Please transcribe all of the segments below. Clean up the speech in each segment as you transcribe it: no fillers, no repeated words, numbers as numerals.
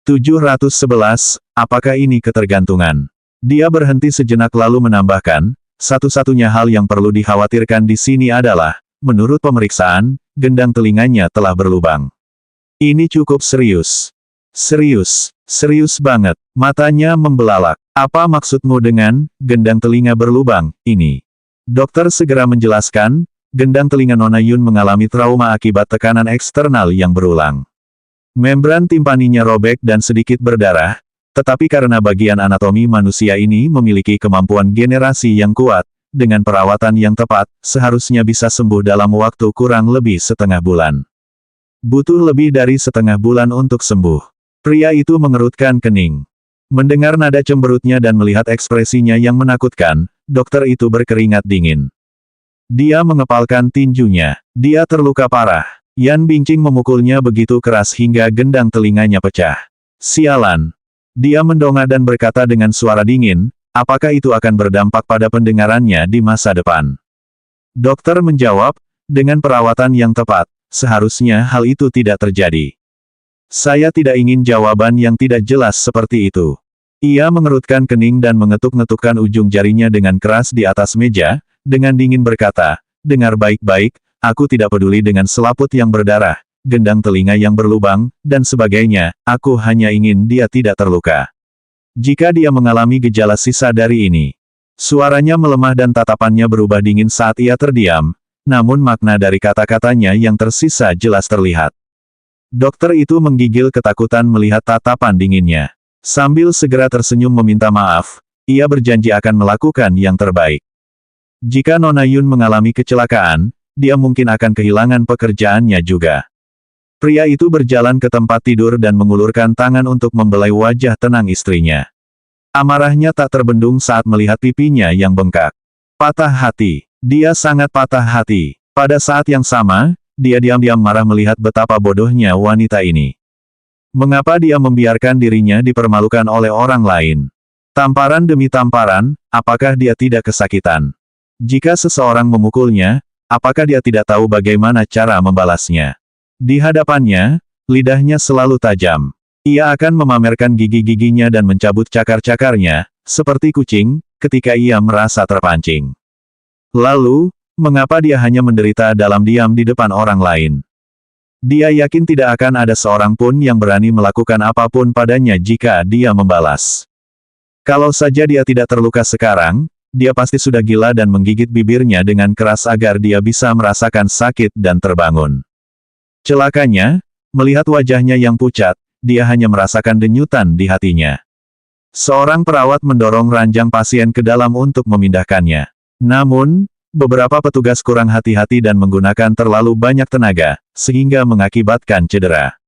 711, apakah ini ketergantungan? Dia berhenti sejenak lalu menambahkan, satu-satunya hal yang perlu dikhawatirkan di sini adalah, menurut pemeriksaan, gendang telinganya telah berlubang. Ini cukup serius. Serius, serius banget. Matanya membelalak. Apa maksudmu dengan, gendang telinga berlubang, ini? Dokter segera menjelaskan, gendang telinga Nona Yun mengalami trauma akibat tekanan eksternal yang berulang. Membran timpaninya robek dan sedikit berdarah, tetapi karena bagian anatomi manusia ini memiliki kemampuan generasi yang kuat, dengan perawatan yang tepat, seharusnya bisa sembuh dalam waktu kurang lebih setengah bulan. Butuh lebih dari setengah bulan untuk sembuh. Pria itu mengerutkan kening. Mendengar nada cemberutnya dan melihat ekspresinya yang menakutkan, dokter itu berkeringat dingin. Dia mengepalkan tinjunya. Dia terluka parah. Yan Bingqing memukulnya begitu keras hingga gendang telinganya pecah. Sialan. Dia mendongak dan berkata dengan suara dingin, apakah itu akan berdampak pada pendengarannya di masa depan? Dokter menjawab, dengan perawatan yang tepat, seharusnya hal itu tidak terjadi. Saya tidak ingin jawaban yang tidak jelas seperti itu. Ia mengerutkan kening dan mengetuk-ngetukkan ujung jarinya dengan keras di atas meja, dengan dingin berkata, dengar baik-baik, aku tidak peduli dengan selaput yang berdarah, gendang telinga yang berlubang, dan sebagainya, aku hanya ingin dia tidak terluka. Jika dia mengalami gejala sisa dari ini. Suaranya melemah dan tatapannya berubah dingin saat ia terdiam, namun makna dari kata-katanya yang tersisa jelas terlihat. Dokter itu menggigil ketakutan melihat tatapan dinginnya. Sambil segera tersenyum meminta maaf, ia berjanji akan melakukan yang terbaik. Jika Nona Yun mengalami kecelakaan, dia mungkin akan kehilangan pekerjaannya juga. Pria itu berjalan ke tempat tidur dan mengulurkan tangan untuk membelai wajah tenang istrinya. Amarahnya tak terbendung saat melihat pipinya yang bengkak. Patah hati. Dia sangat patah hati. Pada saat yang sama, dia diam-diam marah melihat betapa bodohnya wanita ini. Mengapa dia membiarkan dirinya dipermalukan oleh orang lain? Tamparan demi tamparan, apakah dia tidak kesakitan? Jika seseorang memukulnya, apakah dia tidak tahu bagaimana cara membalasnya? Di hadapannya, lidahnya selalu tajam. Ia akan memamerkan gigi-giginya dan mencabut cakar-cakarnya, seperti kucing, ketika ia merasa terpancing. Lalu, mengapa dia hanya menderita dalam diam di depan orang lain? Dia yakin tidak akan ada seorang pun yang berani melakukan apapun padanya jika dia membalas. Kalau saja dia tidak terluka sekarang, dia pasti sudah gila dan menggigit bibirnya dengan keras agar dia bisa merasakan sakit dan terbangun. Celakanya, melihat wajahnya yang pucat, dia hanya merasakan denyutan di hatinya. Seorang perawat mendorong ranjang pasien ke dalam untuk memindahkannya. Namun, beberapa petugas kurang hati-hati dan menggunakan terlalu banyak tenaga, sehingga mengakibatkan cedera.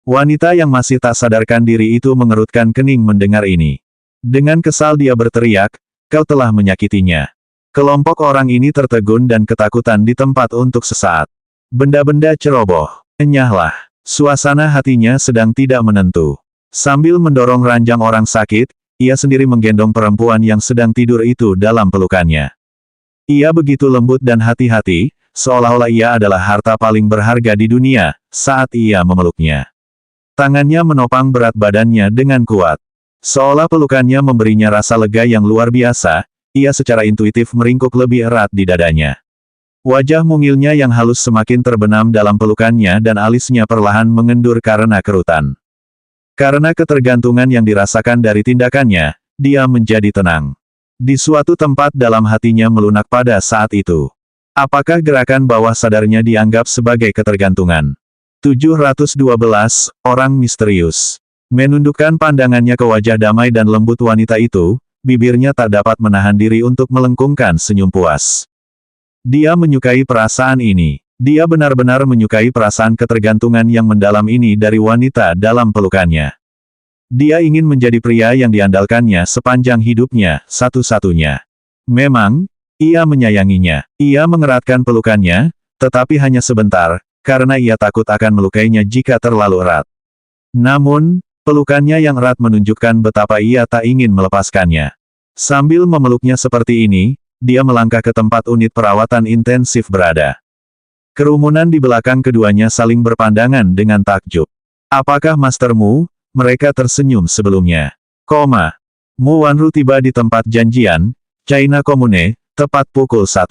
Wanita yang masih tak sadarkan diri itu mengerutkan kening mendengar ini. Dengan kesal dia berteriak, kau telah menyakitinya. Kelompok orang ini tertegun dan ketakutan di tempat untuk sesaat. Benda-benda ceroboh. Enyahlah. Suasana hatinya sedang tidak menentu. Sambil mendorong ranjang orang sakit, ia sendiri menggendong perempuan yang sedang tidur itu dalam pelukannya. Ia begitu lembut dan hati-hati, seolah-olah ia adalah harta paling berharga di dunia, saat ia memeluknya. Tangannya menopang berat badannya dengan kuat. Seolah pelukannya memberinya rasa lega yang luar biasa, ia secara intuitif meringkuk lebih erat di dadanya. Wajah mungilnya yang halus semakin terbenam dalam pelukannya dan alisnya perlahan mengendur karena kerutan. Karena ketergantungan yang dirasakan dari tindakannya, dia menjadi tenang. Di suatu tempat dalam hatinya melunak pada saat itu. Apakah gerakan bawah sadarnya dianggap sebagai ketergantungan? 712, orang misterius. Menundukkan pandangannya ke wajah damai dan lembut wanita itu, bibirnya tak dapat menahan diri untuk melengkungkan senyum puas. Dia menyukai perasaan ini. Dia benar-benar menyukai perasaan ketergantungan yang mendalam ini dari wanita dalam pelukannya. Dia ingin menjadi pria yang diandalkannya sepanjang hidupnya, satu-satunya. Memang, ia menyayanginya. Ia mengeratkan pelukannya, tetapi hanya sebentar, karena ia takut akan melukainya jika terlalu erat. Namun, pelukannya yang erat menunjukkan betapa ia tak ingin melepaskannya. Sambil memeluknya seperti ini, dia melangkah ke tempat unit perawatan intensif berada. Kerumunan di belakang keduanya saling berpandangan dengan takjub. Apakah mastermu, mereka tersenyum sebelumnya. Mu Wanru tiba di tempat janjian, China Commune, tepat pukul 1.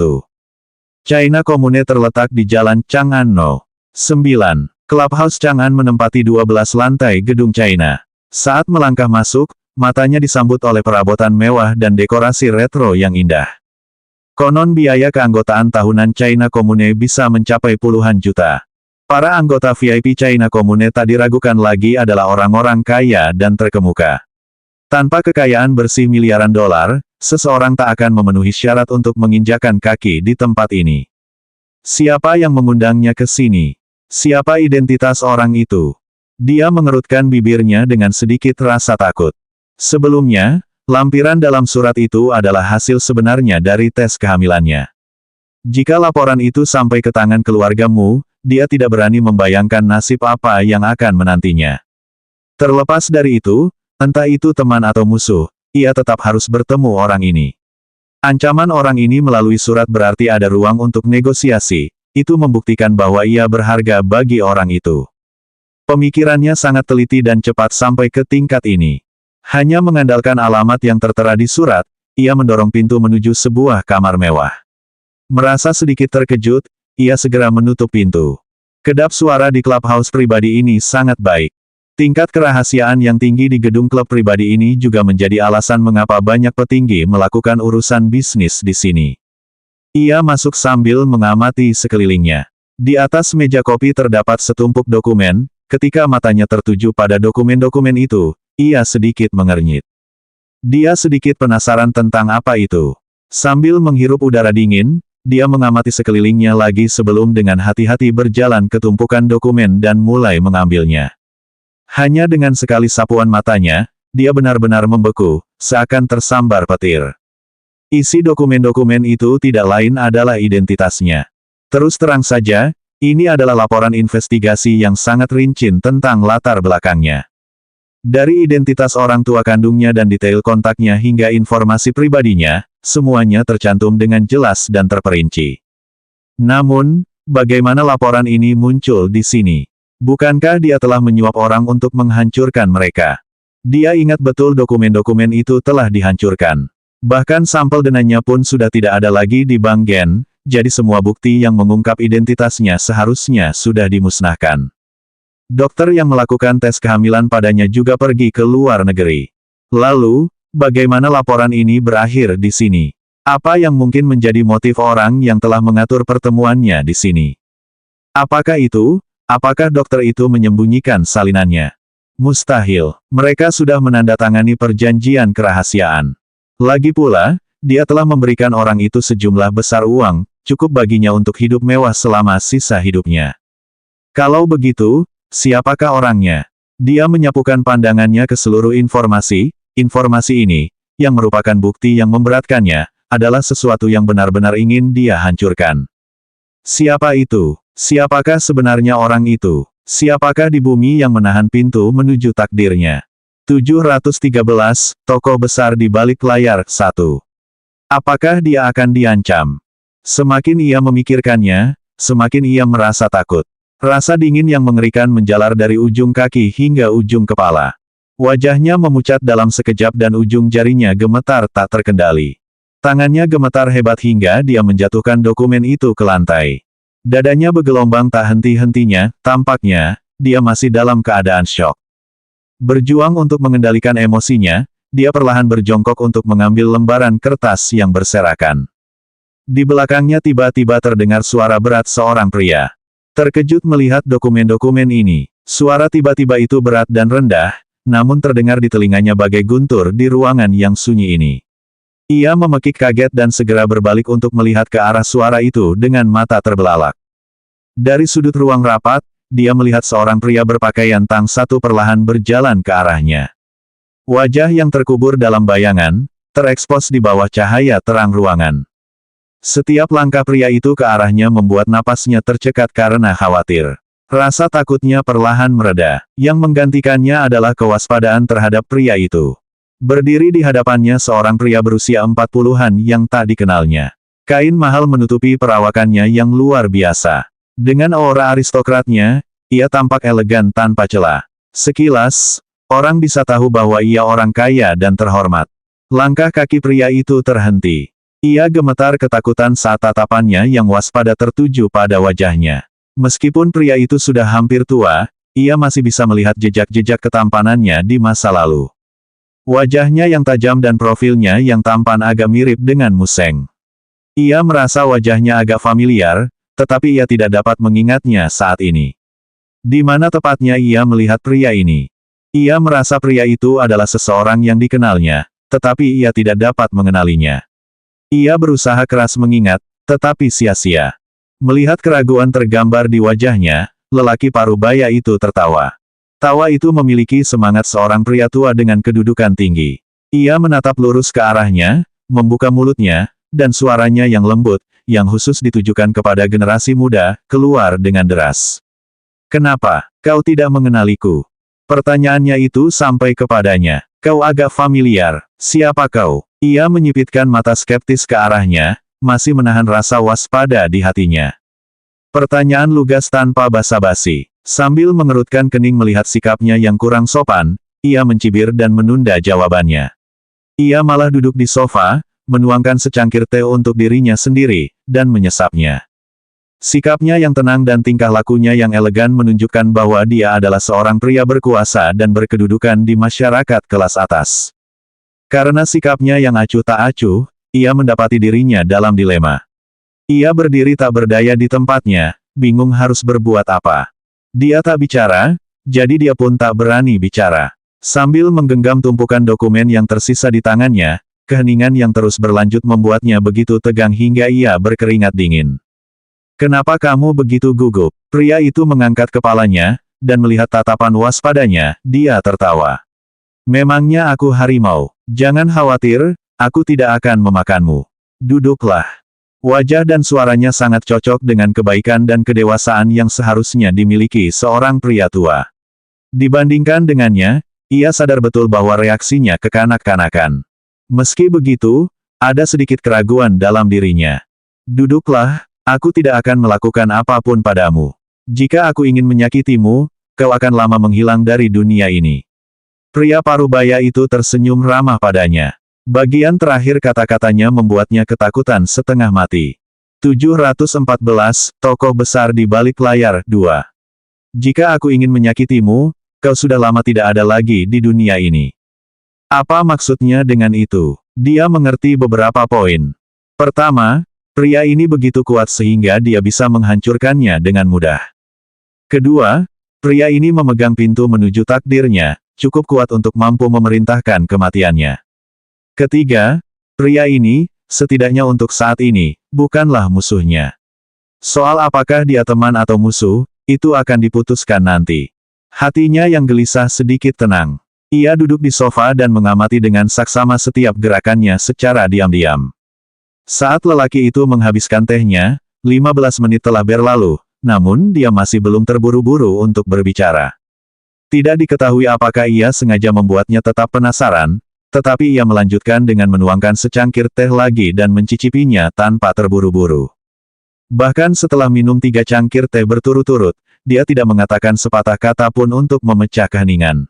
China Commune terletak di Jalan Chang'an No. 9. Clubhouse Chang'an menempati 12 lantai gedung China. Saat melangkah masuk, matanya disambut oleh perabotan mewah dan dekorasi retro yang indah. Konon biaya keanggotaan tahunan China Commune bisa mencapai puluhan juta. Para anggota VIP China Commune tak diragukan lagi adalah orang-orang kaya dan terkemuka. Tanpa kekayaan bersih miliaran dolar, seseorang tak akan memenuhi syarat untuk menginjakan kaki di tempat ini. Siapa yang mengundangnya ke sini? Siapa identitas orang itu? Dia mengerutkan bibirnya dengan sedikit rasa takut. Sebelumnya, lampiran dalam surat itu adalah hasil sebenarnya dari tes kehamilannya. Jika laporan itu sampai ke tangan keluargamu, dia tidak berani membayangkan nasib apa yang akan menantinya. Terlepas dari itu, entah itu teman atau musuh, ia tetap harus bertemu orang ini. Ancaman orang ini melalui surat berarti ada ruang untuk negosiasi, itu membuktikan bahwa ia berharga bagi orang itu. Pemikirannya sangat teliti dan cepat sampai ke tingkat ini. Hanya mengandalkan alamat yang tertera di surat, ia mendorong pintu menuju sebuah kamar mewah. Merasa sedikit terkejut, ia segera menutup pintu. Kedap suara di clubhouse pribadi ini sangat baik. Tingkat kerahasiaan yang tinggi di gedung klub pribadi ini juga menjadi alasan mengapa banyak petinggi melakukan urusan bisnis di sini. Ia masuk sambil mengamati sekelilingnya. Di atas meja kopi terdapat setumpuk dokumen, ketika matanya tertuju pada dokumen-dokumen itu, ia sedikit mengernyit. Dia sedikit penasaran tentang apa itu. Sambil menghirup udara dingin, dia mengamati sekelilingnya lagi sebelum dengan hati-hati berjalan ke tumpukan dokumen dan mulai mengambilnya. Hanya dengan sekali sapuan matanya, dia benar-benar membeku, seakan tersambar petir. Isi dokumen-dokumen itu tidak lain adalah identitasnya. Terus terang saja, ini adalah laporan investigasi yang sangat rinci tentang latar belakangnya. Dari identitas orang tua kandungnya dan detail kontaknya hingga informasi pribadinya, semuanya tercantum dengan jelas dan terperinci. Namun, bagaimana laporan ini muncul di sini? Bukankah dia telah menyuap orang untuk menghancurkan mereka? Dia ingat betul dokumen-dokumen itu telah dihancurkan. Bahkan sampel denanya pun sudah tidak ada lagi di Bank Gen, jadi semua bukti yang mengungkap identitasnya seharusnya sudah dimusnahkan. Dokter yang melakukan tes kehamilan padanya juga pergi ke luar negeri. Lalu, bagaimana laporan ini berakhir di sini? Apa yang mungkin menjadi motif orang yang telah mengatur pertemuannya di sini? Apakah itu? Apakah dokter itu menyembunyikan salinannya? Mustahil. Mereka sudah menandatangani perjanjian kerahasiaan. Lagi pula, dia telah memberikan orang itu sejumlah besar uang, cukup baginya untuk hidup mewah selama sisa hidupnya. Kalau begitu, siapakah orangnya? Dia menyapukan pandangannya ke seluruh informasi ini, yang merupakan bukti yang memberatkannya, adalah sesuatu yang benar-benar ingin dia hancurkan. Siapa itu? Siapakah sebenarnya orang itu? Siapakah di bumi yang menahan pintu menuju takdirnya? 713, tokoh besar di balik layar, 1. Apakah dia akan diancam? Semakin ia memikirkannya, semakin ia merasa takut. Rasa dingin yang mengerikan menjalar dari ujung kaki hingga ujung kepala. Wajahnya memucat dalam sekejap dan ujung jarinya gemetar tak terkendali. Tangannya gemetar hebat hingga dia menjatuhkan dokumen itu ke lantai. Dadanya bergelombang tak henti-hentinya, tampaknya, dia masih dalam keadaan syok. Berjuang untuk mengendalikan emosinya, dia perlahan berjongkok untuk mengambil lembaran kertas yang berserakan. Di belakangnya tiba-tiba terdengar suara berat seorang pria. Terkejut melihat dokumen-dokumen ini. Suara tiba-tiba itu berat dan rendah, namun terdengar di telinganya bagai guntur di ruangan yang sunyi ini. Ia memekik kaget dan segera berbalik untuk melihat ke arah suara itu dengan mata terbelalak. Dari sudut ruang rapat, dia melihat seorang pria berpakaian tang satu perlahan berjalan ke arahnya. Wajah yang terkubur dalam bayangan, terekspos di bawah cahaya terang ruangan. Setiap langkah pria itu ke arahnya membuat napasnya tercekat karena khawatir. Rasa takutnya perlahan mereda. Yang menggantikannya adalah kewaspadaan terhadap pria itu. Berdiri di hadapannya seorang pria berusia 40-an yang tak dikenalnya. Kain mahal menutupi perawakannya yang luar biasa. Dengan aura aristokratnya, ia tampak elegan tanpa celah. Sekilas, Orang bisa tahu bahwa ia orang kaya dan terhormat. Langkah kaki pria itu terhenti. Ia gemetar ketakutan saat tatapannya yang waspada tertuju pada wajahnya. Meskipun pria itu sudah hampir tua, ia masih bisa melihat jejak-jejak ketampanannya di masa lalu. Wajahnya yang tajam dan profilnya yang tampan agak mirip dengan Museng. Ia merasa wajahnya agak familiar, tetapi ia tidak dapat mengingatnya saat ini. Di mana tepatnya ia melihat pria ini? Ia merasa pria itu adalah seseorang yang dikenalnya, tetapi ia tidak dapat mengenalinya. Ia berusaha keras mengingat, tetapi sia-sia. Melihat keraguan tergambar di wajahnya, lelaki parubaya itu tertawa. Tawa itu memiliki semangat seorang pria tua dengan kedudukan tinggi. Ia menatap lurus ke arahnya, membuka mulutnya, dan suaranya yang lembut, yang khusus ditujukan kepada generasi muda, keluar dengan deras. "Kenapa, kau tidak mengenaliku?" Pertanyaannya itu sampai kepadanya. "Kau agak familiar. Siapa kau?" Ia menyipitkan mata skeptis ke arahnya, masih menahan rasa waspada di hatinya. Pertanyaan lugas tanpa basa-basi. Sambil mengerutkan kening melihat sikapnya yang kurang sopan, ia mencibir dan menunda jawabannya. Ia malah duduk di sofa, menuangkan secangkir teh untuk dirinya sendiri, dan menyesapnya. Sikapnya yang tenang dan tingkah lakunya yang elegan menunjukkan bahwa dia adalah seorang pria berkuasa dan berkedudukan di masyarakat kelas atas. Karena sikapnya yang acuh tak acuh, ia mendapati dirinya dalam dilema. Ia berdiri tak berdaya di tempatnya, bingung harus berbuat apa. Dia tak bicara, jadi dia pun tak berani bicara. Sambil menggenggam tumpukan dokumen yang tersisa di tangannya, keheningan yang terus berlanjut membuatnya begitu tegang hingga ia berkeringat dingin. "Kenapa kamu begitu gugup?" Pria itu mengangkat kepalanya, dan melihat tatapan waspadanya, dia tertawa. "Memangnya aku harimau? Jangan khawatir, aku tidak akan memakanmu. Duduklah." Wajah dan suaranya sangat cocok dengan kebaikan dan kedewasaan yang seharusnya dimiliki seorang pria tua. Dibandingkan dengannya, ia sadar betul bahwa reaksinya kekanak-kanakan. Meski begitu, ada sedikit keraguan dalam dirinya. "Duduklah, aku tidak akan melakukan apapun padamu. Jika aku ingin menyakitimu, kau akan lama menghilang dari dunia ini." Pria parubaya itu tersenyum ramah padanya. Bagian terakhir kata-katanya membuatnya ketakutan setengah mati. 714, tokoh besar di balik layar, 2. "Jika aku ingin menyakitimu, kau sudah lama tidak ada lagi di dunia ini." Apa maksudnya dengan itu? Dia mengerti beberapa poin. Pertama, pria ini begitu kuat sehingga dia bisa menghancurkannya dengan mudah. Kedua, pria ini memegang pintu menuju takdirnya, cukup kuat untuk mampu memerintahkan kematiannya. Ketiga, pria ini, setidaknya untuk saat ini, bukanlah musuhnya. Soal apakah dia teman atau musuh, itu akan diputuskan nanti. Hatinya yang gelisah sedikit tenang. Ia duduk di sofa dan mengamati dengan saksama setiap gerakannya secara diam-diam. Saat lelaki itu menghabiskan tehnya, 15 menit telah berlalu, namun dia masih belum terburu-buru untuk berbicara. Tidak diketahui apakah ia sengaja membuatnya tetap penasaran, tetapi ia melanjutkan dengan menuangkan secangkir teh lagi dan mencicipinya tanpa terburu-buru. Bahkan setelah minum 3 cangkir teh berturut-turut, dia tidak mengatakan sepatah kata pun untuk memecah keheningan.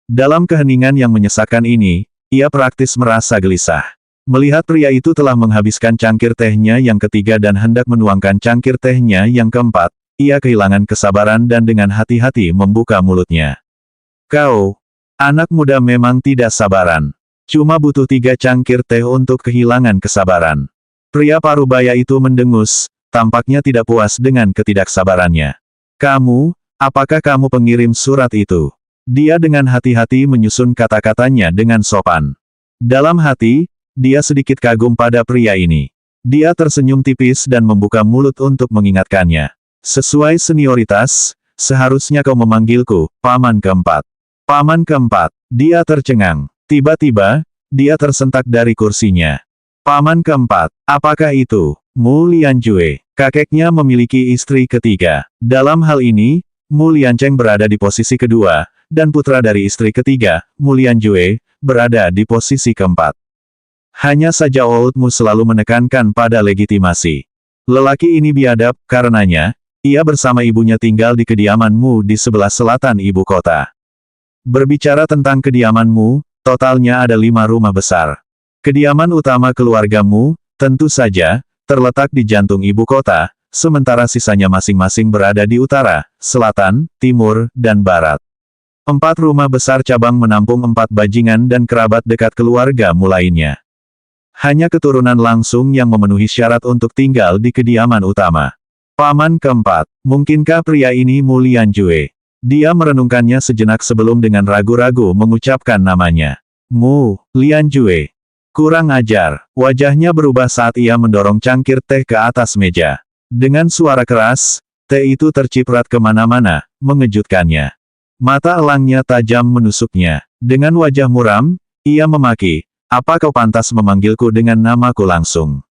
Dalam keheningan yang menyesakkan ini, ia praktis merasa gelisah. Melihat pria itu telah menghabiskan cangkir tehnya yang ketiga dan hendak menuangkan cangkir tehnya yang keempat, ia kehilangan kesabaran dan dengan hati-hati membuka mulutnya. "Kau, anak muda memang tidak sabaran. Cuma butuh 3 cangkir teh untuk kehilangan kesabaran." Pria parubaya itu mendengus, tampaknya tidak puas dengan ketidaksabarannya. "Kamu, apakah kamu pengirim surat itu?" Dia dengan hati-hati menyusun kata-katanya dengan sopan. Dalam hati, dia sedikit kagum pada pria ini. Dia tersenyum tipis dan membuka mulut untuk mengingatkannya. "Sesuai senioritas, seharusnya kau memanggilku, Paman Keempat." Paman Keempat. Dia tercengang. Tiba-tiba, dia tersentak dari kursinya. Paman Keempat. Apakah itu? Mu Lianjue. Kakeknya memiliki istri ketiga. Dalam hal ini, Mu Liancheng berada di posisi kedua, dan putra dari istri ketiga, Mu Lianjue, berada di posisi keempat. Hanya saja Old Mu selalu menekankan pada legitimasi. Lelaki ini biadab, karenanya, ia bersama ibunya tinggal di kediaman Mu di sebelah selatan ibu kota. Berbicara tentang kediamanmu, totalnya ada 5 rumah besar. Kediaman utama keluargamu, tentu saja, terletak di jantung ibu kota, sementara sisanya masing-masing berada di utara, selatan, timur, dan barat. 4 rumah besar cabang menampung 4 bajingan dan kerabat dekat keluargamu lainnya. Hanya keturunan langsung yang memenuhi syarat untuk tinggal di kediaman utama. Paman keempat, mungkinkah pria ini Mu Lianjue? Dia merenungkannya sejenak sebelum dengan ragu-ragu mengucapkan namanya. Mu Lianjue. Kurang ajar. Wajahnya berubah saat ia mendorong cangkir teh ke atas meja. Dengan suara keras, teh itu terciprat kemana-mana, mengejutkannya. Mata elangnya tajam menusuknya. Dengan wajah muram, ia memaki, "Apa kau pantas memanggilku dengan namaku langsung?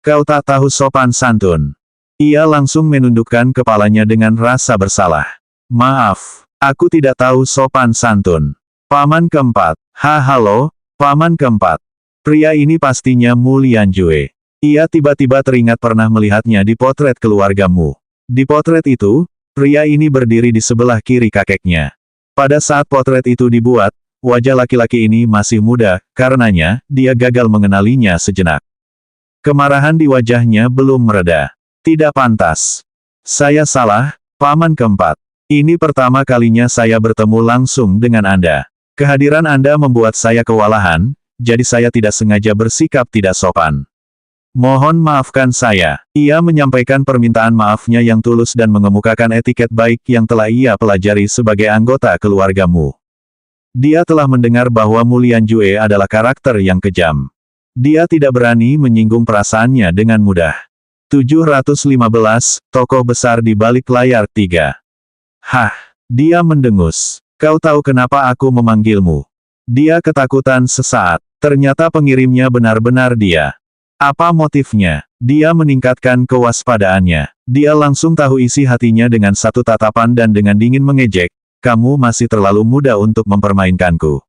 Kau tak tahu sopan santun." Ia langsung menundukkan kepalanya dengan rasa bersalah. "Maaf, aku tidak tahu sopan santun." Paman keempat. Halo, Paman keempat. Pria ini pastinya Mu Lianjue. Ia tiba-tiba teringat pernah melihatnya di potret keluargamu. Di potret itu, pria ini berdiri di sebelah kiri kakeknya. Pada saat potret itu dibuat, wajah laki-laki ini masih muda, karenanya, dia gagal mengenalinya sejenak. Kemarahan di wajahnya belum mereda. Tidak pantas. Saya salah, Paman keempat. Ini pertama kalinya saya bertemu langsung dengan Anda. Kehadiran Anda membuat saya kewalahan, jadi saya tidak sengaja bersikap tidak sopan. Mohon maafkan saya. Ia menyampaikan permintaan maafnya yang tulus dan mengemukakan etiket baik yang telah ia pelajari sebagai anggota keluargamu. Dia telah mendengar bahwa Mu Lianjue adalah karakter yang kejam. Dia tidak berani menyinggung perasaannya dengan mudah. 715, tokoh besar di balik layar 3. Hah, dia mendengus. Kau tahu kenapa aku memanggilmu? Dia ketakutan sesaat. Ternyata pengirimnya benar-benar dia. Apa motifnya? Dia meningkatkan kewaspadaannya. Dia langsung tahu isi hatinya dengan satu tatapan dan dengan dingin mengejek, "Kamu masih terlalu muda untuk mempermainkanku.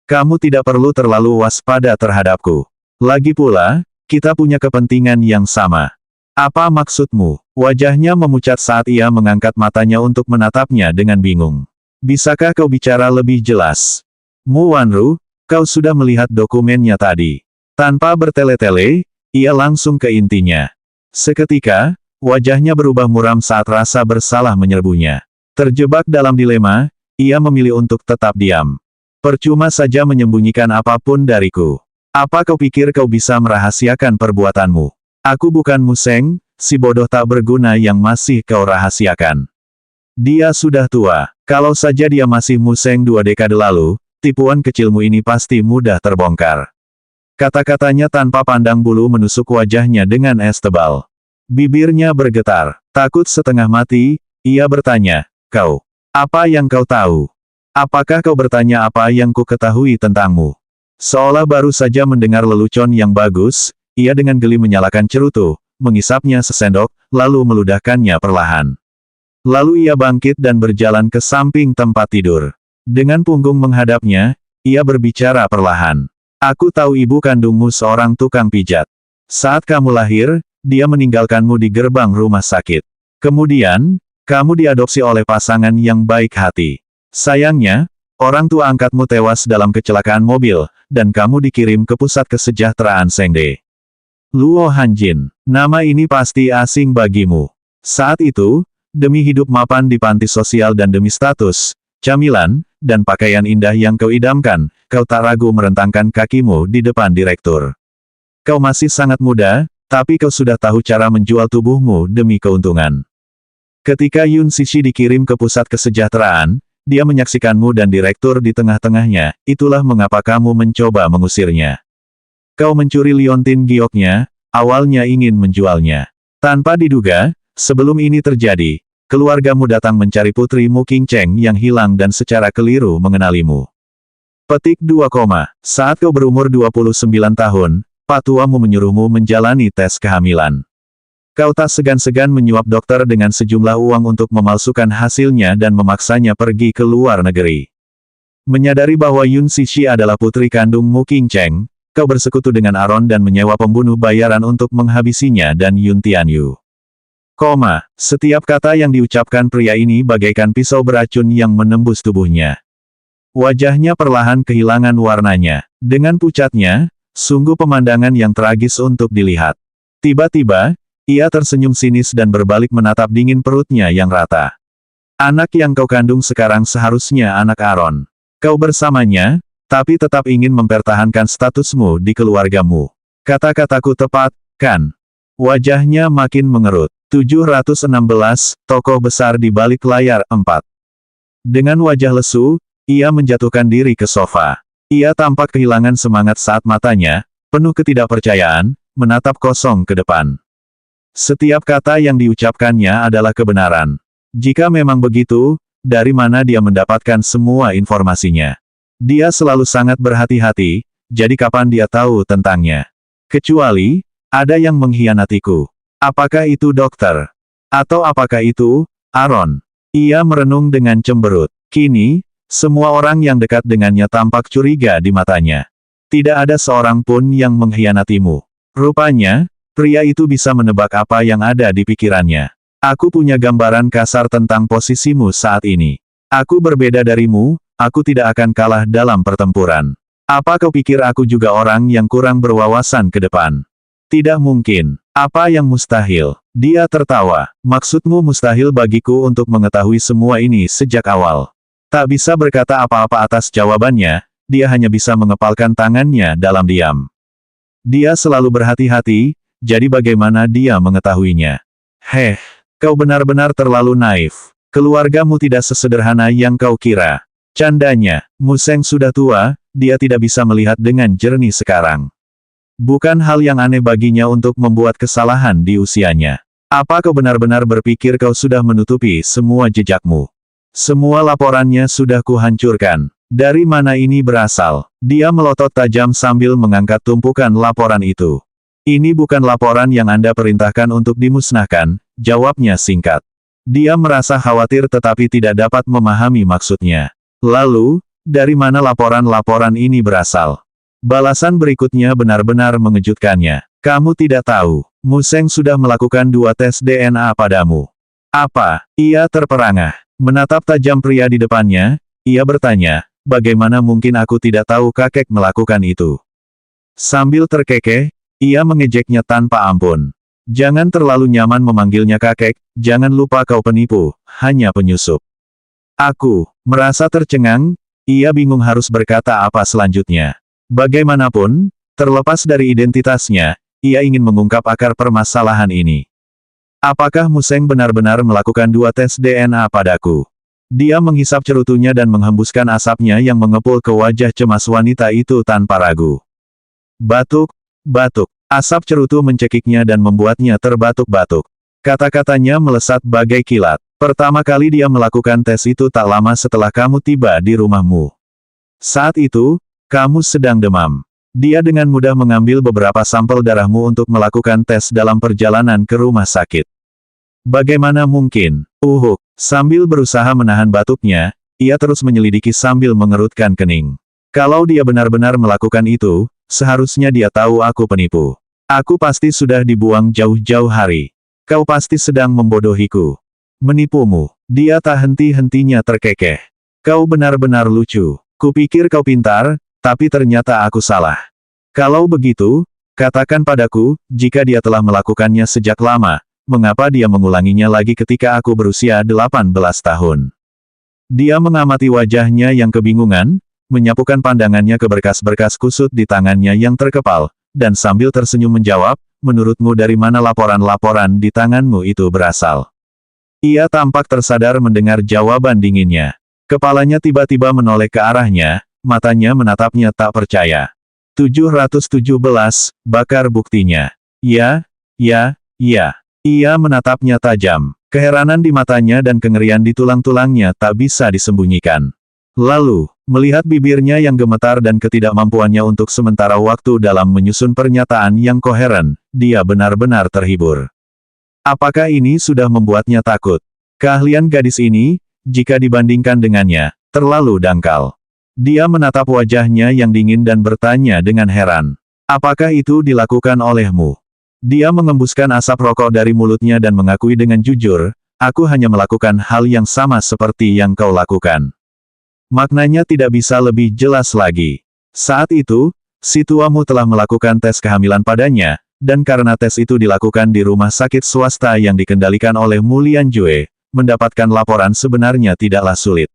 Kamu tidak perlu terlalu waspada terhadapku. Lagi pula, kita punya kepentingan yang sama." "Apa maksudmu?" Wajahnya memucat saat ia mengangkat matanya untuk menatapnya dengan bingung. "Bisakah kau bicara lebih jelas?" "Mu Wanru, kau sudah melihat dokumennya tadi." Tanpa bertele-tele, ia langsung ke intinya. Seketika, wajahnya berubah muram saat rasa bersalah menyerbunya. Terjebak dalam dilema, ia memilih untuk tetap diam. "Percuma saja menyembunyikan apapun dariku. Apa kau pikir kau bisa merahasiakan perbuatanmu? Aku bukan Museng, si bodoh tak berguna yang masih kau rahasiakan. Dia sudah tua. Kalau saja dia masih Museng 2 dekade lalu, tipuan kecilmu ini pasti mudah terbongkar." Kata-katanya tanpa pandang bulu menusuk wajahnya dengan es tebal. Bibirnya bergetar. Takut setengah mati, ia bertanya, "Kau, apa yang kau tahu? Apakah kau bertanya apa yang ku ketahui tentangmu?" Seolah baru saja mendengar lelucon yang bagus, ia dengan geli menyalakan cerutu, mengisapnya sesendok, lalu meludahkannya perlahan. Lalu ia bangkit dan berjalan ke samping tempat tidur. Dengan punggung menghadapnya, ia berbicara perlahan. "Aku tahu ibu kandungmu seorang tukang pijat. Saat kamu lahir, dia meninggalkanmu di gerbang rumah sakit. Kemudian, kamu diadopsi oleh pasangan yang baik hati. Sayangnya, orang tua angkatmu tewas dalam kecelakaan mobil, dan kamu dikirim ke pusat kesejahteraan Sengde. Luo Hanjin. Nama ini pasti asing bagimu. Saat itu, demi hidup mapan di panti sosial dan demi status, camilan, dan pakaian indah yang kau idamkan, kau tak ragu merentangkan kakimu di depan direktur. Kau masih sangat muda, tapi kau sudah tahu cara menjual tubuhmu demi keuntungan. Ketika Yun Sishi dikirim ke pusat kesejahteraan, dia menyaksikanmu dan direktur di tengah-tengahnya, itulah mengapa kamu mencoba mengusirnya. Kau mencuri liontin gioknya, awalnya ingin menjualnya. Tanpa diduga, sebelum ini terjadi, keluargamu datang mencari putri Mu Qingcheng yang hilang dan secara keliru mengenalimu. Petik 2, saat kau berumur 29 tahun, patuamu menyuruhmu menjalani tes kehamilan. Kau tak segan-segan menyuap dokter dengan sejumlah uang untuk memalsukan hasilnya dan memaksanya pergi ke luar negeri. Menyadari bahwa Yun Sishi adalah putri kandung Mu Qingcheng, kau bersekutu dengan Aron dan menyewa pembunuh bayaran untuk menghabisinya dan Yun Tianyu. Setiap kata yang diucapkan pria ini bagaikan pisau beracun yang menembus tubuhnya. Wajahnya perlahan kehilangan warnanya. Dengan pucatnya, sungguh pemandangan yang tragis untuk dilihat. Tiba-tiba, ia tersenyum sinis dan berbalik menatap dingin perutnya yang rata. Anak yang kau kandung sekarang seharusnya anak Aaron. Kau bersamanya, tapi tetap ingin mempertahankan statusmu di keluargamu. Kata-kataku tepat, kan? Wajahnya makin mengerut. 716, tokoh besar di balik layar 4. Dengan wajah lesu, ia menjatuhkan diri ke sofa. Ia tampak kehilangan semangat saat matanya, penuh ketidakpercayaan, menatap kosong ke depan. Setiap kata yang diucapkannya adalah kebenaran. Jika memang begitu, dari mana dia mendapatkan semua informasinya? Dia selalu sangat berhati-hati, jadi kapan dia tahu tentangnya? Kecuali, ada yang mengkhianatiku. Apakah itu dokter? Atau apakah itu, Aaron? Ia merenung dengan cemberut. Kini, semua orang yang dekat dengannya tampak curiga di matanya. Tidak ada seorang pun yang mengkhianatimu. Rupanya, pria itu bisa menebak apa yang ada di pikirannya. Aku punya gambaran kasar tentang posisimu saat ini. Aku berbeda darimu, aku tidak akan kalah dalam pertempuran. Apa kau pikir aku juga orang yang kurang berwawasan ke depan? Tidak mungkin. Apa yang mustahil? Dia tertawa. Maksudmu mustahil bagiku untuk mengetahui semua ini sejak awal. Tak bisa berkata apa-apa atas jawabannya, dia hanya bisa mengepalkan tangannya dalam diam. Dia selalu berhati-hati, jadi bagaimana dia mengetahuinya? Heh, kau benar-benar terlalu naif. Keluargamu tidak sesederhana yang kau kira. Candanya, Museng sudah tua, dia tidak bisa melihat dengan jernih sekarang. Bukan hal yang aneh baginya untuk membuat kesalahan di usianya. Apa kau benar-benar berpikir kau sudah menutupi semua jejakmu? Semua laporannya sudah kuhancurkan. Dari mana ini berasal? Dia melotot tajam sambil mengangkat tumpukan laporan itu. Ini bukan laporan yang Anda perintahkan untuk dimusnahkan, jawabnya singkat. Dia merasa khawatir tetapi tidak dapat memahami maksudnya. Lalu, dari mana laporan-laporan ini berasal? Balasan berikutnya benar-benar mengejutkannya. Kamu tidak tahu, Museng sudah melakukan 2 tes DNA padamu. Apa? Ia terperangah. Menatap tajam pria di depannya, ia bertanya, bagaimana mungkin aku tidak tahu kakek melakukan itu? Sambil terkekeh, ia mengejeknya tanpa ampun. Jangan terlalu nyaman memanggilnya kakek, jangan lupa kau penipu, hanya penyusup. Aku merasa tercengang, ia bingung harus berkata apa selanjutnya. Bagaimanapun, terlepas dari identitasnya, ia ingin mengungkap akar permasalahan ini. Apakah Museng benar-benar melakukan 2 tes DNA padaku? Dia menghisap cerutunya dan menghembuskan asapnya yang mengepul ke wajah cemas wanita itu tanpa ragu. Batuk, batuk. Asap cerutu mencekiknya dan membuatnya terbatuk-batuk. Kata-katanya melesat bagai kilat. Pertama kali dia melakukan tes itu tak lama setelah kamu tiba di rumahmu. Saat itu, kamu sedang demam. Dia dengan mudah mengambil beberapa sampel darahmu untuk melakukan tes dalam perjalanan ke rumah sakit. Bagaimana mungkin? Uhuk. Sambil berusaha menahan batuknya, ia terus menyelidiki sambil mengerutkan kening. Kalau dia benar-benar melakukan itu, seharusnya dia tahu aku penipu. Aku pasti sudah dibuang jauh-jauh hari. Kau pasti sedang membodohiku. Menipumu. Dia tak henti-hentinya terkekeh. Kau benar-benar lucu. Kupikir kau pintar, tapi ternyata aku salah. Kalau begitu, katakan padaku, jika dia telah melakukannya sejak lama, mengapa dia mengulanginya lagi ketika aku berusia 18 tahun? Dia mengamati wajahnya yang kebingungan, menyapukan pandangannya ke berkas-berkas kusut di tangannya yang terkepal, dan sambil tersenyum menjawab, menurutmu dari mana laporan-laporan di tanganmu itu berasal? Ia tampak tersadar mendengar jawaban dinginnya. Kepalanya tiba-tiba menoleh ke arahnya, matanya menatapnya tak percaya. 717, bakar buktinya. Ya. Ia menatapnya tajam. Keheranan di matanya dan kengerian di tulang-tulangnya tak bisa disembunyikan. Lalu, melihat bibirnya yang gemetar dan ketidakmampuannya untuk sementara waktu dalam menyusun pernyataan yang koheren, dia benar-benar terhibur. Apakah ini sudah membuatnya takut? Keahlian gadis ini, jika dibandingkan dengannya, terlalu dangkal. Dia menatap wajahnya yang dingin dan bertanya dengan heran. Apakah itu dilakukan olehmu? Dia mengembuskan asap rokok dari mulutnya dan mengakui dengan jujur, aku hanya melakukan hal yang sama seperti yang kau lakukan. Maknanya tidak bisa lebih jelas lagi. Saat itu, si tuamu telah melakukan tes kehamilan padanya, dan karena tes itu dilakukan di rumah sakit swasta yang dikendalikan oleh Mu Lianjue, mendapatkan laporan sebenarnya tidaklah sulit.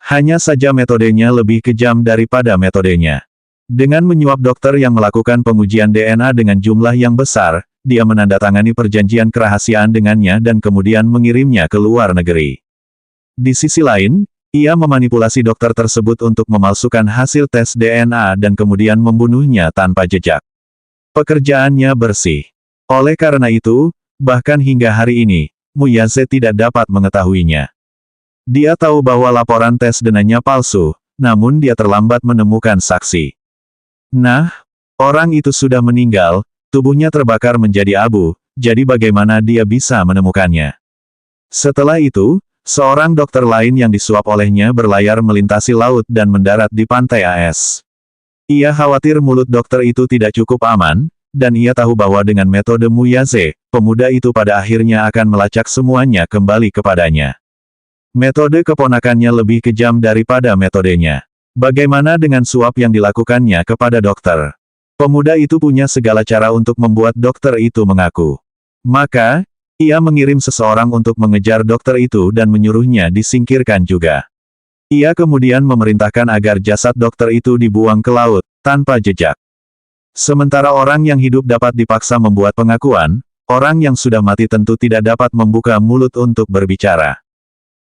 Hanya saja metodenya lebih kejam daripada metodenya. Dengan menyuap dokter yang melakukan pengujian DNA dengan jumlah yang besar, dia menandatangani perjanjian kerahasiaan dengannya dan kemudian mengirimnya ke luar negeri. Di sisi lain, ia memanipulasi dokter tersebut untuk memalsukan hasil tes DNA dan kemudian membunuhnya tanpa jejak. Pekerjaannya bersih. Oleh karena itu, bahkan hingga hari ini, Mu Yaze tidak dapat mengetahuinya. Dia tahu bahwa laporan tes DNA palsu, namun dia terlambat menemukan saksi. Nah, orang itu sudah meninggal, tubuhnya terbakar menjadi abu, jadi bagaimana dia bisa menemukannya? Setelah itu, seorang dokter lain yang disuap olehnya berlayar melintasi laut dan mendarat di pantai AS. Ia khawatir mulut dokter itu tidak cukup aman, dan ia tahu bahwa dengan metode Mu Yaze, pemuda itu pada akhirnya akan melacak semuanya kembali kepadanya. Metode keponakannya lebih kejam daripada metodenya. Bagaimana dengan suap yang dilakukannya kepada dokter? Pemuda itu punya segala cara untuk membuat dokter itu mengaku. Maka, ia mengirim seseorang untuk mengejar dokter itu dan menyuruhnya disingkirkan juga. Ia kemudian memerintahkan agar jasad dokter itu dibuang ke laut, tanpa jejak. Sementara orang yang hidup dapat dipaksa membuat pengakuan, orang yang sudah mati tentu tidak dapat membuka mulut untuk berbicara.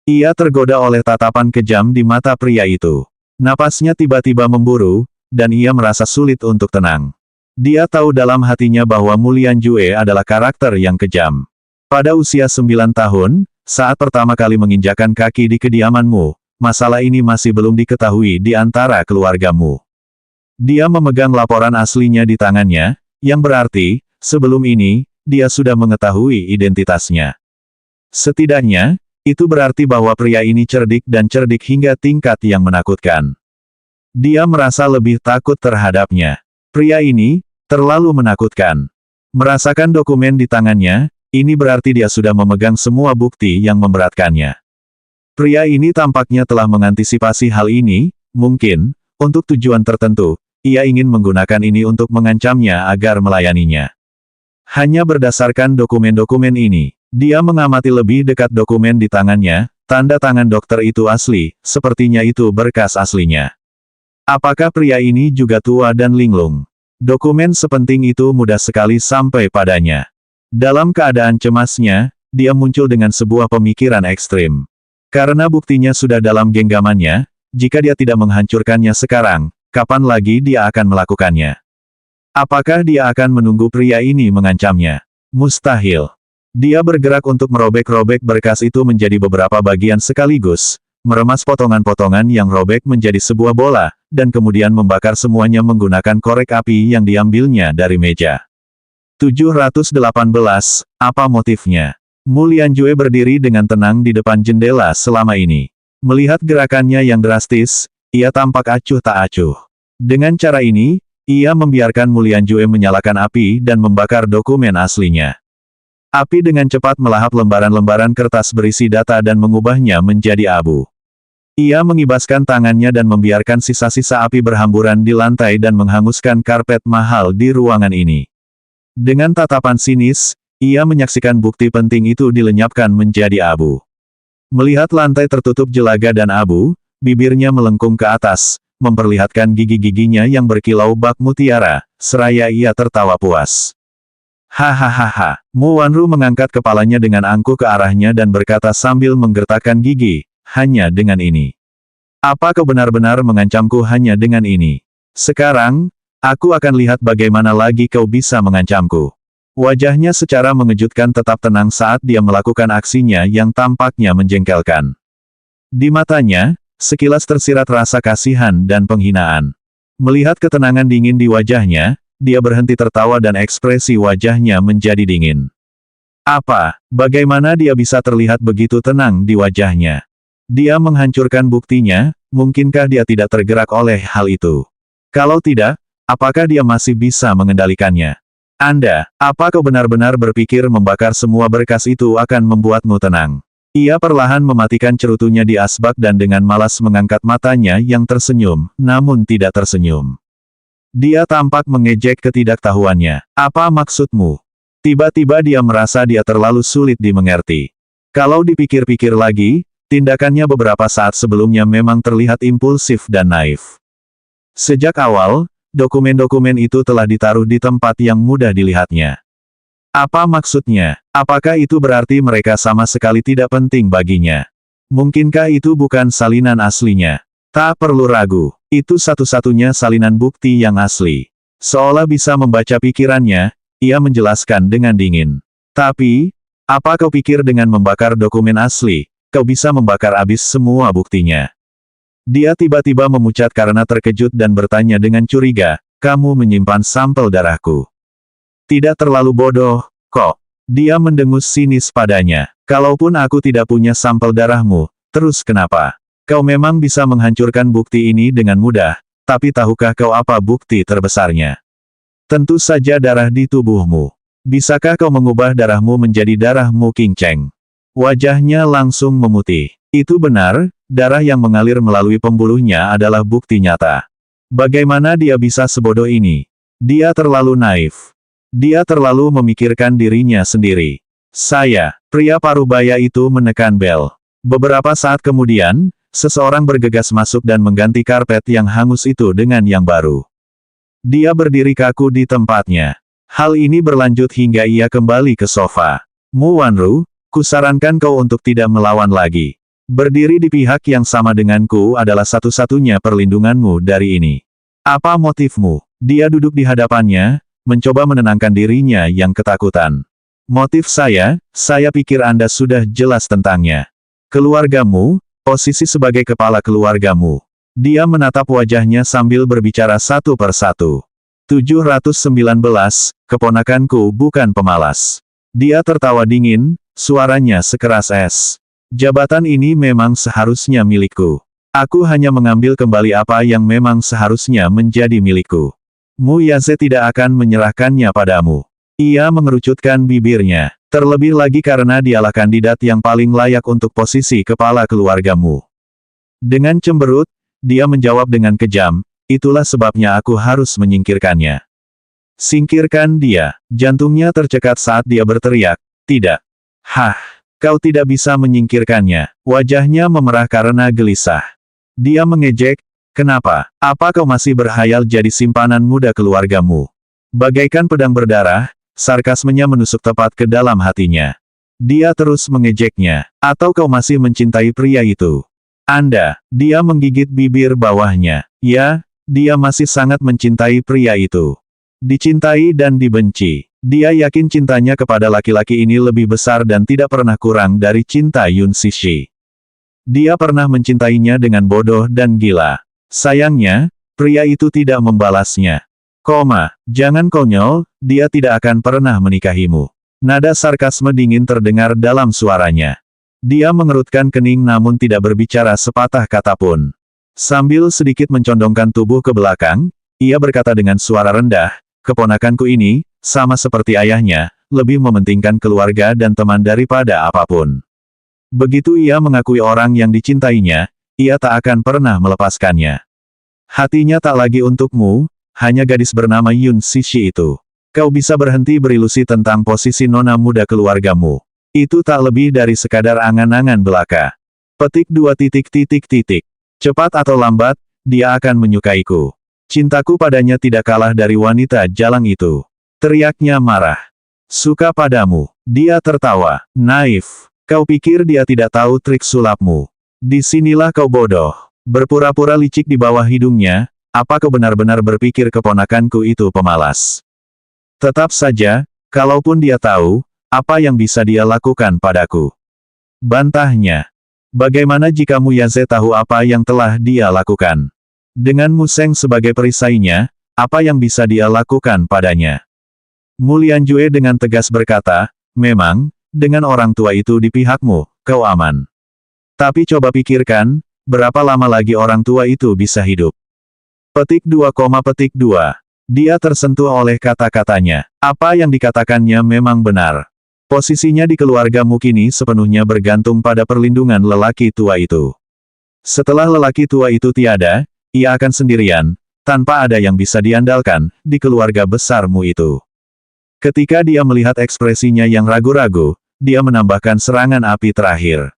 Ia tergoda oleh tatapan kejam di mata pria itu. Napasnya tiba-tiba memburu, dan ia merasa sulit untuk tenang. Dia tahu dalam hatinya bahwa Mu Lianjue adalah karakter yang kejam. Pada usia 9 tahun, saat pertama kali menginjakan kaki di kediamanmu, masalah ini masih belum diketahui di antara keluargamu. Dia memegang laporan aslinya di tangannya, yang berarti, sebelum ini, dia sudah mengetahui identitasnya. Setidaknya, itu berarti bahwa pria ini cerdik dan cerdik hingga tingkat yang menakutkan. Dia merasa lebih takut terhadapnya. Pria ini, terlalu menakutkan. Merasakan dokumen di tangannya, ini berarti dia sudah memegang semua bukti yang memberatkannya. Pria ini tampaknya telah mengantisipasi hal ini, mungkin, untuk tujuan tertentu, ia ingin menggunakan ini untuk mengancamnya agar melayaninya. Hanya berdasarkan dokumen-dokumen ini, dia mengamati lebih dekat dokumen di tangannya, tanda tangan dokter itu asli, sepertinya itu berkas aslinya. Apakah pria ini juga tua dan linglung? Dokumen sepenting itu mudah sekali sampai padanya. Dalam keadaan cemasnya, dia muncul dengan sebuah pemikiran ekstrim. Karena buktinya sudah dalam genggamannya, jika dia tidak menghancurkannya sekarang, kapan lagi dia akan melakukannya? Apakah dia akan menunggu pria ini mengancamnya? Mustahil. Dia bergerak untuk merobek-robek berkas itu menjadi beberapa bagian sekaligus, meremas potongan-potongan yang robek menjadi sebuah bola, dan kemudian membakar semuanya menggunakan korek api yang diambilnya dari meja. 718. Apa motifnya? Mu Lianjue berdiri dengan tenang di depan jendela selama ini. Melihat gerakannya yang drastis, ia tampak acuh tak acuh. Dengan cara ini, ia membiarkan Mu Lianjue menyalakan api dan membakar dokumen aslinya. Api dengan cepat melahap lembaran-lembaran kertas berisi data dan mengubahnya menjadi abu. Ia mengibaskan tangannya dan membiarkan sisa-sisa api berhamburan di lantai dan menghanguskan karpet mahal di ruangan ini. Dengan tatapan sinis, ia menyaksikan bukti penting itu dilenyapkan menjadi abu. Melihat lantai tertutup jelaga dan abu, bibirnya melengkung ke atas, memperlihatkan gigi-giginya yang berkilau bak mutiara, seraya ia tertawa puas. Hahaha. Mu Wanru mengangkat kepalanya dengan angkuh ke arahnya dan berkata sambil menggertakkan gigi, hanya dengan ini. Apa kau benar-benar mengancamku hanya dengan ini? Sekarang, aku akan lihat bagaimana lagi kau bisa mengancamku. Wajahnya secara mengejutkan tetap tenang saat dia melakukan aksinya yang tampaknya menjengkelkan. Di matanya, sekilas tersirat rasa kasihan dan penghinaan. Melihat ketenangan dingin di wajahnya, dia berhenti tertawa dan ekspresi wajahnya menjadi dingin. Apa? Bagaimana dia bisa terlihat begitu tenang di wajahnya? Dia menghancurkan buktinya, mungkinkah dia tidak tergerak oleh hal itu? Kalau tidak, apakah dia masih bisa mengendalikannya? Anda, apa kau benar-benar berpikir membakar semua berkas itu akan membuatmu tenang? Ia perlahan mematikan cerutunya di asbak dan dengan malas mengangkat matanya yang tersenyum, namun tidak tersenyum. Dia tampak mengejek ketidaktahuannya. Apa maksudmu? Tiba-tiba dia merasa dia terlalu sulit dimengerti. Kalau dipikir-pikir lagi, tindakannya beberapa saat sebelumnya memang terlihat impulsif dan naif. Sejak awal, dokumen-dokumen itu telah ditaruh di tempat yang mudah dilihatnya. Apa maksudnya? Apakah itu berarti mereka sama sekali tidak penting baginya? Mungkinkah itu bukan salinan aslinya? Tak perlu ragu, itu satu-satunya salinan bukti yang asli. Seolah bisa membaca pikirannya, ia menjelaskan dengan dingin. Tapi, apa kau pikir dengan membakar dokumen asli, kau bisa membakar habis semua buktinya? Dia tiba-tiba memucat karena terkejut dan bertanya dengan curiga, kamu menyimpan sampel darahku. Tidak terlalu bodoh, kok. Dia mendengus sinis padanya. Kalaupun aku tidak punya sampel darahmu, terus kenapa? Kau memang bisa menghancurkan bukti ini dengan mudah, tapi tahukah kau apa bukti terbesarnya? Tentu saja darah di tubuhmu. Bisakah kau mengubah darahmu menjadi darah Mu Qingcheng? Wajahnya langsung memutih. Itu benar, darah yang mengalir melalui pembuluhnya adalah bukti nyata. Bagaimana dia bisa sebodoh ini? Dia terlalu naif. Dia terlalu memikirkan dirinya sendiri. Saya, pria parubaya itu menekan bel. Beberapa saat kemudian, seseorang bergegas masuk dan mengganti karpet yang hangus itu dengan yang baru. Dia berdiri kaku di tempatnya. Hal ini berlanjut hingga ia kembali ke sofa. Mu Wanru, kusarankan kau untuk tidak melawan lagi. Berdiri di pihak yang sama denganku adalah satu-satunya perlindunganmu dari ini. Apa motifmu? Dia duduk di hadapannya, mencoba menenangkan dirinya yang ketakutan. Motif saya pikir Anda sudah jelas tentangnya. Keluargamu, posisi sebagai kepala keluargamu. Dia menatap wajahnya sambil berbicara satu persatu. 719, keponakanku bukan pemalas. Dia tertawa dingin, suaranya sekeras es. Jabatan ini memang seharusnya milikku. Aku hanya mengambil kembali apa yang memang seharusnya menjadi milikku. Mu Yaze tidak akan menyerahkannya padamu. Ia mengerucutkan bibirnya. Terlebih lagi karena dialah kandidat yang paling layak untuk posisi kepala keluargamu. Dengan cemberut, dia menjawab dengan kejam, itulah sebabnya aku harus menyingkirkannya. Singkirkan dia. Jantungnya tercekat saat dia berteriak, tidak. Hah, kau tidak bisa menyingkirkannya. Wajahnya memerah karena gelisah. Dia mengejek, kenapa? Apa kau masih berhayal jadi simpanan muda keluargamu? Bagaikan pedang berdarah, sarkasmenya menusuk tepat ke dalam hatinya. Dia terus mengejeknya. Atau kau masih mencintai pria itu? Anda, dia menggigit bibir bawahnya. Ya, dia masih sangat mencintai pria itu. Dicintai dan dibenci. Dia yakin cintanya kepada laki-laki ini lebih besar dan tidak pernah kurang dari cinta Yun Sishi. Dia pernah mencintainya dengan bodoh dan gila. Sayangnya, pria itu tidak membalasnya. Jangan konyol, dia tidak akan pernah menikahimu. Nada sarkasme dingin terdengar dalam suaranya. Dia mengerutkan kening namun tidak berbicara sepatah kata pun. Sambil sedikit mencondongkan tubuh ke belakang, ia berkata dengan suara rendah, keponakanku ini, sama seperti ayahnya, lebih mementingkan keluarga dan teman daripada apapun. Begitu ia mengakui orang yang dicintainya, ia tak akan pernah melepaskannya. Hatinya tak lagi untukmu, hanya gadis bernama Yun Sishi itu. Kau bisa berhenti berilusi tentang posisi nona muda keluargamu. Itu tak lebih dari sekadar angan-angan belaka. Petik 2 titik titik titik. Cepat atau lambat, dia akan menyukaiku. Cintaku padanya tidak kalah dari wanita jalang itu. Teriaknya marah. Suka padamu. Dia tertawa. Naif. Kau pikir dia tidak tahu trik sulapmu. Disinilah kau bodoh. Berpura-pura licik di bawah hidungnya, apa kau benar-benar berpikir keponakanku itu pemalas? Tetap saja, kalaupun dia tahu, apa yang bisa dia lakukan padaku? Bantahnya. Bagaimana jika Mu Yaze tahu apa yang telah dia lakukan? Dengan Mu Seng sebagai perisainya, apa yang bisa dia lakukan padanya? Mu Lianjue dengan tegas berkata, memang, dengan orang tua itu di pihakmu, kau aman. Tapi coba pikirkan, berapa lama lagi orang tua itu bisa hidup? Petik 2, petik 2. Dia tersentuh oleh kata-katanya. Apa yang dikatakannya memang benar. Posisinya di keluargamu kini sepenuhnya bergantung pada perlindungan lelaki tua itu. Setelah lelaki tua itu tiada, ia akan sendirian, tanpa ada yang bisa diandalkan, di keluarga besarmu itu. Ketika dia melihat ekspresinya yang ragu-ragu, dia menambahkan serangan api terakhir.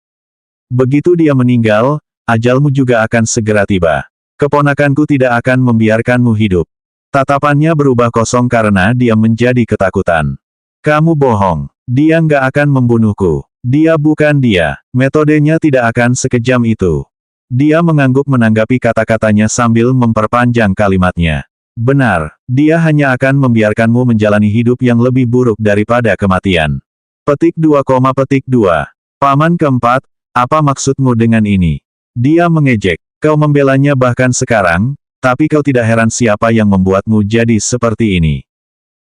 Begitu dia meninggal, ajalmu juga akan segera tiba. Keponakanku tidak akan membiarkanmu hidup. Tatapannya berubah kosong karena dia menjadi ketakutan. Kamu bohong. Dia nggak akan membunuhku. Dia bukan dia. Metodenya tidak akan sekejam itu. Dia mengangguk menanggapi kata-katanya sambil memperpanjang kalimatnya. Benar, dia hanya akan membiarkanmu menjalani hidup yang lebih buruk daripada kematian. Petik 2, Paman keempat, apa maksudmu dengan ini? Dia mengejek. Kau membelanya bahkan sekarang, tapi kau tidak heran siapa yang membuatmu jadi seperti ini.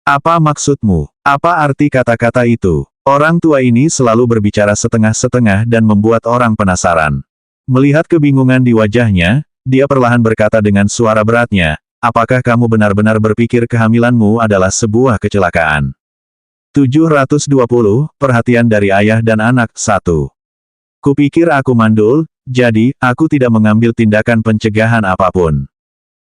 Apa maksudmu? Apa arti kata-kata itu? Orang tua ini selalu berbicara setengah-setengah dan membuat orang penasaran. Melihat kebingungan di wajahnya, dia perlahan berkata dengan suara beratnya, apakah kamu benar-benar berpikir kehamilanmu adalah sebuah kecelakaan? 720, perhatian dari ayah dan anak, 1. Kupikir aku mandul, jadi, aku tidak mengambil tindakan pencegahan apapun.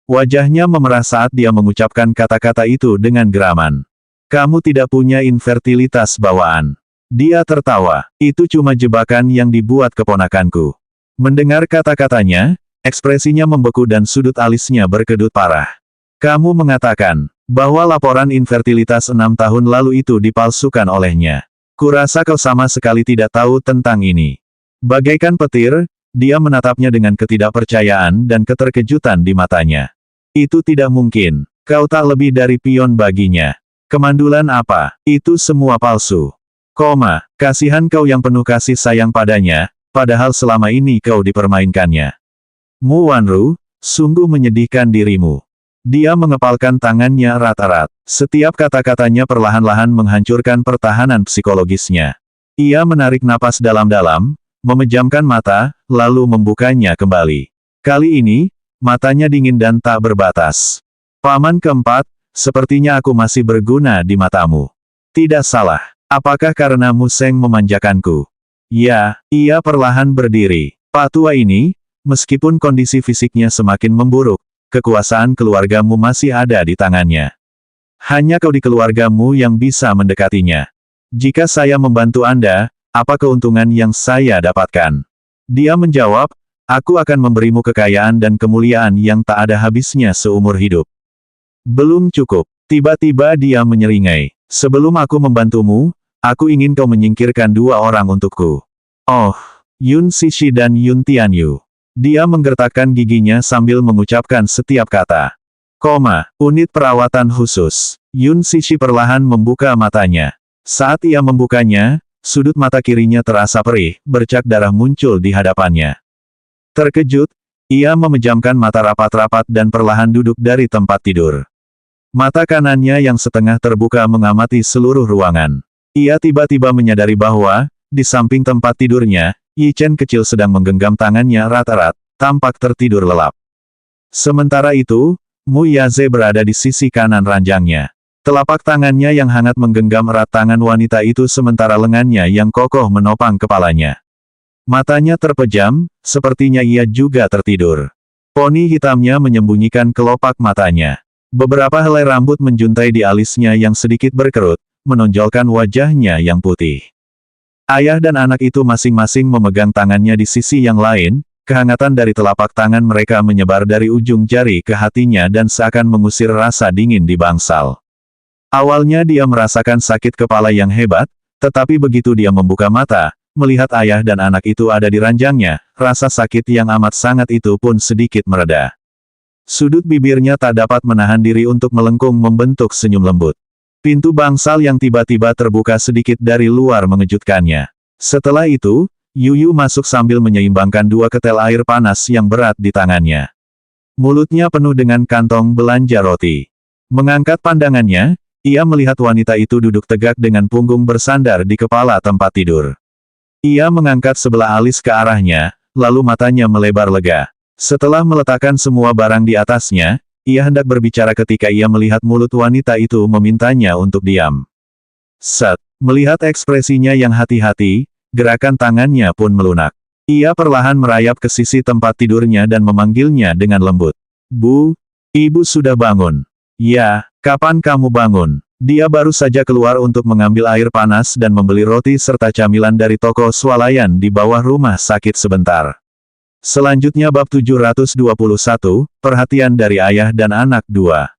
Wajahnya memerah saat dia mengucapkan kata-kata itu dengan geraman. Kamu tidak punya infertilitas bawaan. Dia tertawa, itu cuma jebakan yang dibuat keponakanku. Mendengar kata-katanya, ekspresinya membeku dan sudut alisnya berkedut parah. Kamu mengatakan, bahwa laporan infertilitas 6 tahun lalu itu dipalsukan olehnya. Kurasa kau sama sekali tidak tahu tentang ini. Bagaikan petir, dia menatapnya dengan ketidakpercayaan dan keterkejutan di matanya. Itu tidak mungkin. Kau tak lebih dari pion baginya. Kemandulan apa? Itu semua palsu. Kasihan kau yang penuh kasih sayang padanya, padahal selama ini kau dipermainkannya. Mu Wanru, sungguh menyedihkan dirimu. Dia mengepalkan tangannya erat-erat. Setiap kata-katanya perlahan-lahan menghancurkan pertahanan psikologisnya. Ia menarik napas dalam-dalam, memejamkan mata, lalu membukanya kembali. Kali ini, matanya dingin dan tak berbatas. Paman keempat, sepertinya aku masih berguna di matamu. Tidak salah. Apakah karena Museng memanjakanku? Ya, ia perlahan berdiri. Pak tua ini, meskipun kondisi fisiknya semakin memburuk, kekuasaan keluargamu masih ada di tangannya. Hanya kau di keluargamu yang bisa mendekatinya. Jika saya membantu Anda, apa keuntungan yang saya dapatkan? Dia menjawab, aku akan memberimu kekayaan dan kemuliaan yang tak ada habisnya seumur hidup. Belum cukup. Tiba-tiba dia menyeringai. Sebelum aku membantumu, aku ingin kau menyingkirkan 2 orang untukku. Oh, Yun Sishi dan Yun Tianyu. Dia menggertakkan giginya sambil mengucapkan setiap kata. Unit perawatan khusus. Yun Sishi perlahan membuka matanya. Saat ia membukanya, sudut mata kirinya terasa perih, bercak darah muncul di hadapannya. Terkejut, ia memejamkan mata rapat-rapat dan perlahan duduk dari tempat tidur. Mata kanannya yang setengah terbuka mengamati seluruh ruangan. Ia tiba-tiba menyadari bahwa, di samping tempat tidurnya, Yi Chen kecil sedang menggenggam tangannya erat-erat, tampak tertidur lelap. Sementara itu, Mu Yaze berada di sisi kanan ranjangnya. Telapak tangannya yang hangat menggenggam erat tangan wanita itu sementara lengannya yang kokoh menopang kepalanya. Matanya terpejam, sepertinya ia juga tertidur. Poni hitamnya menyembunyikan kelopak matanya. Beberapa helai rambut menjuntai di alisnya yang sedikit berkerut, menonjolkan wajahnya yang putih. Ayah dan anak itu masing-masing memegang tangannya di sisi yang lain, kehangatan dari telapak tangan mereka menyebar dari ujung jari ke hatinya dan seakan mengusir rasa dingin di bangsal. Awalnya dia merasakan sakit kepala yang hebat, tetapi begitu dia membuka mata, melihat ayah dan anak itu ada di ranjangnya, rasa sakit yang amat sangat itu pun sedikit mereda. Sudut bibirnya tak dapat menahan diri untuk melengkung membentuk senyum lembut. Pintu bangsal yang tiba-tiba terbuka sedikit dari luar mengejutkannya. Setelah itu, Yuyu masuk sambil menyeimbangkan 2 ketel air panas yang berat di tangannya. Mulutnya penuh dengan kantong belanja roti. Mengangkat pandangannya, ia melihat wanita itu duduk tegak dengan punggung bersandar di kepala tempat tidur. Ia mengangkat sebelah alis ke arahnya, lalu matanya melebar lega. Setelah meletakkan semua barang di atasnya, ia hendak berbicara ketika ia melihat mulut wanita itu memintanya untuk diam. Melihat ekspresinya yang hati-hati, gerakan tangannya pun melunak. Ia perlahan merayap ke sisi tempat tidurnya dan memanggilnya dengan lembut. Bu, ibu sudah bangun. Ya, kapan kamu bangun? Dia baru saja keluar untuk mengambil air panas dan membeli roti serta camilan dari toko swalayan di bawah rumah sakit sebentar. Selanjutnya bab 721, perhatian dari ayah dan anak 2.